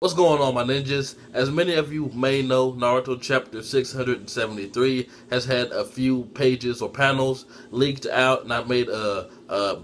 What's going on, my ninjas? As many of you may know, Naruto chapter 673 has had a few pages or panels leaked out, and I made a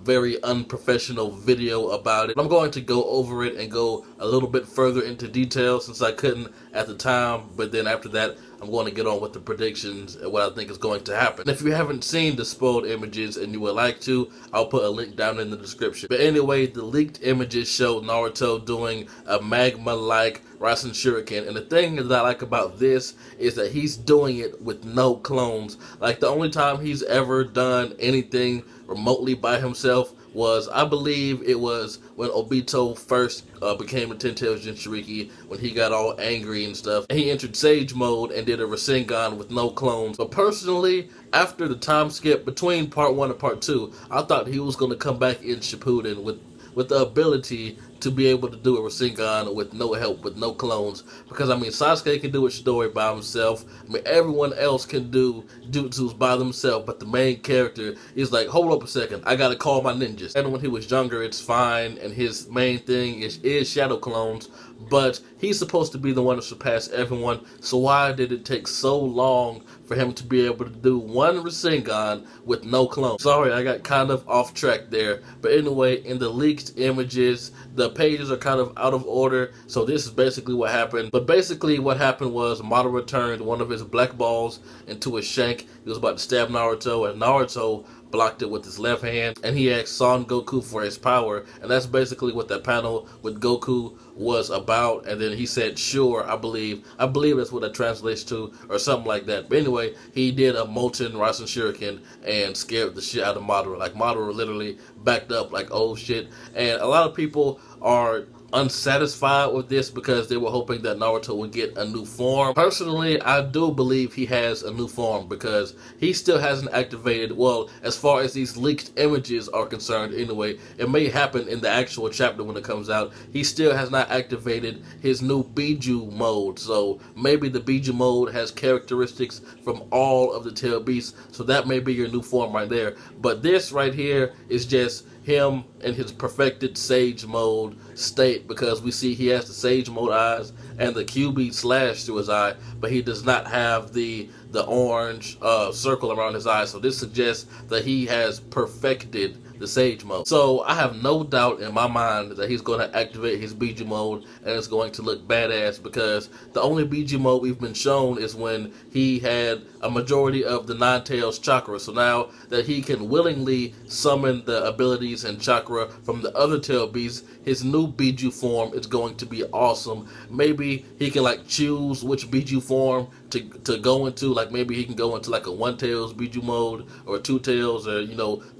very unprofessional video about it. I'm going to go over it and go a little bit further into detail since I couldn't at the time, but then after that, I'm going to get on with the predictions and what I think is going to happen. If you haven't seen the spoiled images and you would like to, I'll put a link down in the description. But anyway, the leaked images show Naruto doing a magma-like Rasen Shuriken, and the thing that I like about this is that he's doing it with no clones. Like, the only time he's ever done anything remotely by himself was, I believe it was when Obito first became the Ten Tails Jinchuriki, when he got all angry and stuff, and he entered Sage mode and did a Rasengan with no clones. But personally, after the time skip between part 1 and part 2, I thought he was going to come back in Shippuden with the ability to be able to do a Rasengan with no help, with no clones. Because, I mean, Sasuke can do a story by himself. I mean, everyone else can do jutsus by themselves, but the main character is like, hold up a second, I gotta call my ninjas. And when he was younger, it's fine, and his main thing is shadow clones, but he's supposed to be the one to surpass everyone, so why did it take so long for him to be able to do one Rasengan with no clones? Sorry, I got kind of off track there, but anyway, in the leaked images, the pages are kind of out of order, so this is basically what happened. But basically what happened was Madara turned one of his black balls into a shank. He was about to stab Naruto, and Naruto blocked it with his left hand, and he asked Son Goku for his power, and that's basically what that panel with Goku was about. And then he said, sure, I believe that's what that translates to, or something like that. But anyway, he did a molten Rasen Shuriken and scared the shit out of Madara. Like, Madara literally backed up like, oh shit. And a lot of people are unsatisfied with this because they were hoping that Naruto would get a new form. Personally, I do believe he has a new form because he still hasn't activated, well, as far as these leaked images are concerned anyway. It may happen in the actual chapter when it comes out. He still has not activated his new Bijuu mode, so maybe the Bijuu mode has characteristics from all of the tail beasts, so that may be your new form right there. But this right here is just him in his perfected Sage mode state, because we see he has the Sage mode eyes and the QB slash through his eye, but he does not have the orange circle around his eye. So this suggests that he has perfected the Sage mode. So I have no doubt in my mind that he's going to activate his Bijuu mode, and it's going to look badass, because the only Bijuu mode we've been shown is when he had a majority of the Nine Tails chakra. So now that he can willingly summon the abilities and chakra from the other tail beasts, his new Bijuu form is going to be awesome. Maybe he can like choose which Bijuu form to go into. Like, maybe he can go into like a One Tails Bijuu mode, or Two Tails, or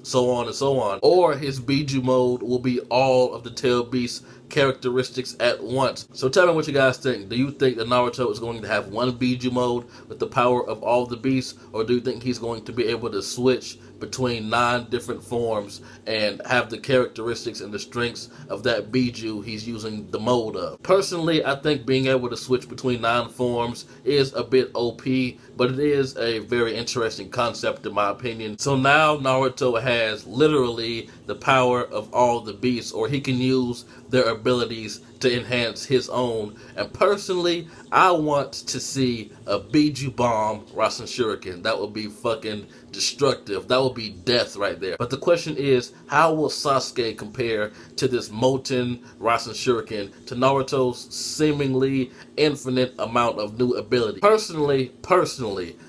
so on and so on. Or his Bijuu mode will be all of the tail beasts characteristics at once. So tell me what you guys think. Do you think that Naruto is going to have one Bijuu mode with the power of all the beasts, or do you think he's going to be able to switch between 9 different forms and have the characteristics and the strengths of that Bijuu he's using the mode of? Personally, I think being able to switch between 9 forms is a bit OP, but it is a very interesting concept in my opinion. So now Naruto has literally the power of all the beasts, or he can use their abilities to enhance his own. And personally, I want to see a Bijuu Bomb Rasen Shuriken. That would be fucking destructive. That would be death right there. But the question is, how will Sasuke compare to this molten Rasen Shuriken, to Naruto's seemingly infinite amount of new ability? Personally,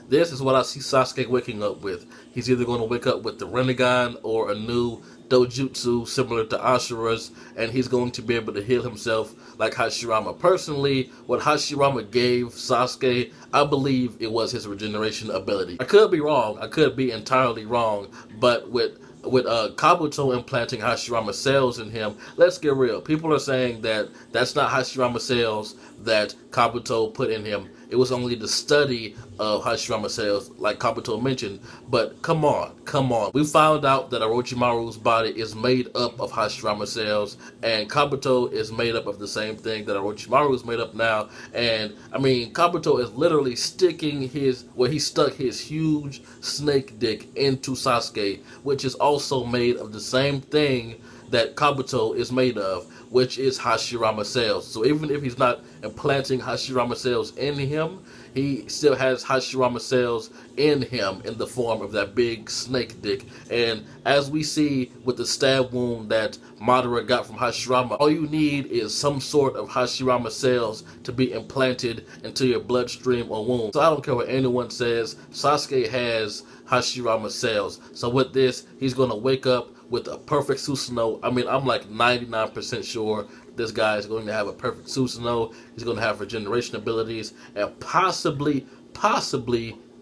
this is what I see Sasuke waking up with. He's either going to wake up with the Rinnegan or a new Doujutsu similar to Ashura's, and he's going to be able to heal himself like Hashirama. Personally, what Hashirama gave Sasuke, I believe it was his regeneration ability. I could be wrong. I could be entirely wrong, but with Kabuto implanting Hashirama cells in him, let's get real. People are saying that that's not Hashirama cells that Kabuto put in him. It was only the study of Hashirama cells, like Kabuto mentioned. But come on. We found out that Orochimaru's body is made up of Hashirama cells, and Kabuto is made up of the same thing that Orochimaru is made up now. And, I mean, Kabuto is literally sticking he stuck his huge snake dick into Sasuke, which is also made of the same thing that Kabuto is made of, which is Hashirama cells. So even if he's not implanting Hashirama cells in him, he still has Hashirama cells in him in the form of that big snake dick. And as we see with the stab wound that Madara got from Hashirama, all you need is some sort of Hashirama cells to be implanted into your bloodstream or wound. So I don't care what anyone says, Sasuke has Hashirama cells. So with this, he's going to wake up with a perfect Susanoo. I mean, I'm like 99% sure this guy is going to have a perfect Susanoo. He's going to have regeneration abilities and possibly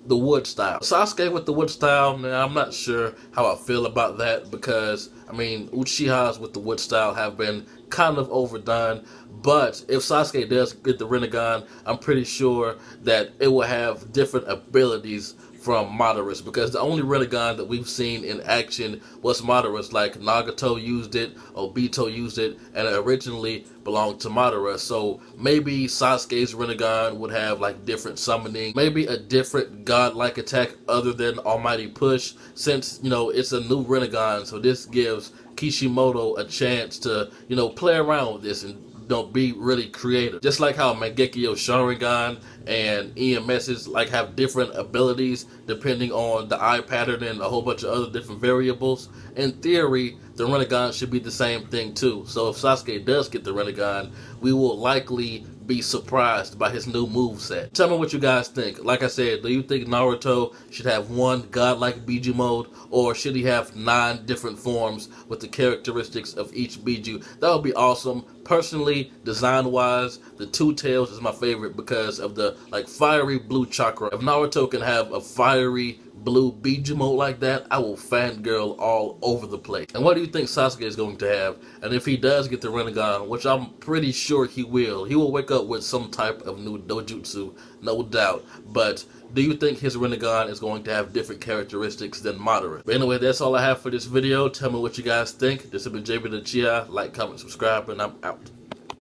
the wood style. Sasuke with the wood style, now I'm not sure how I feel about that, because I mean, Uchihas with the wood style have been kind of overdone. But if Sasuke does get the Rinnegan, I'm pretty sure that it will have different abilities from Madara's, because the only Rinnegan that we've seen in action was Madara's. Like Nagato used it, Obito used it, and it originally belonged to Madara. So maybe Sasuke's Rinnegan would have like different summoning, maybe a different godlike attack other than Almighty Push, since, you know, it's a new Rinnegan. So this gives Kishimoto a chance to, you know, play around with this and don't be really creative. Just like how Mangekyo Sharingan and EMS's like have different abilities depending on the eye pattern and a whole bunch of other different variables. In theory, the Rinnegan should be the same thing too. So if Sasuke does get the Rinnegan, we will likely be surprised by his new moveset. Tell me what you guys think. Like I said, do you think Naruto should have one godlike Bijuu mode, or should he have 9 different forms with the characteristics of each Bijuu? That would be awesome. Personally, design-wise, the Two Tails is my favorite because of the like fiery blue chakra. If Naruto can have a fiery blue Bijuu mode like that, I will fangirl all over the place. And what do you think Sasuke is going to have? And if he does get the Rinnegan, which I'm pretty sure he will wake up with some type of new Doujutsu, no doubt. But do you think his Rinnegan is going to have different characteristics than Madara? But anyway, that's all I have for this video. Tell me what you guys think. This has been JB the Chia. Like, comment, subscribe, and I'm out.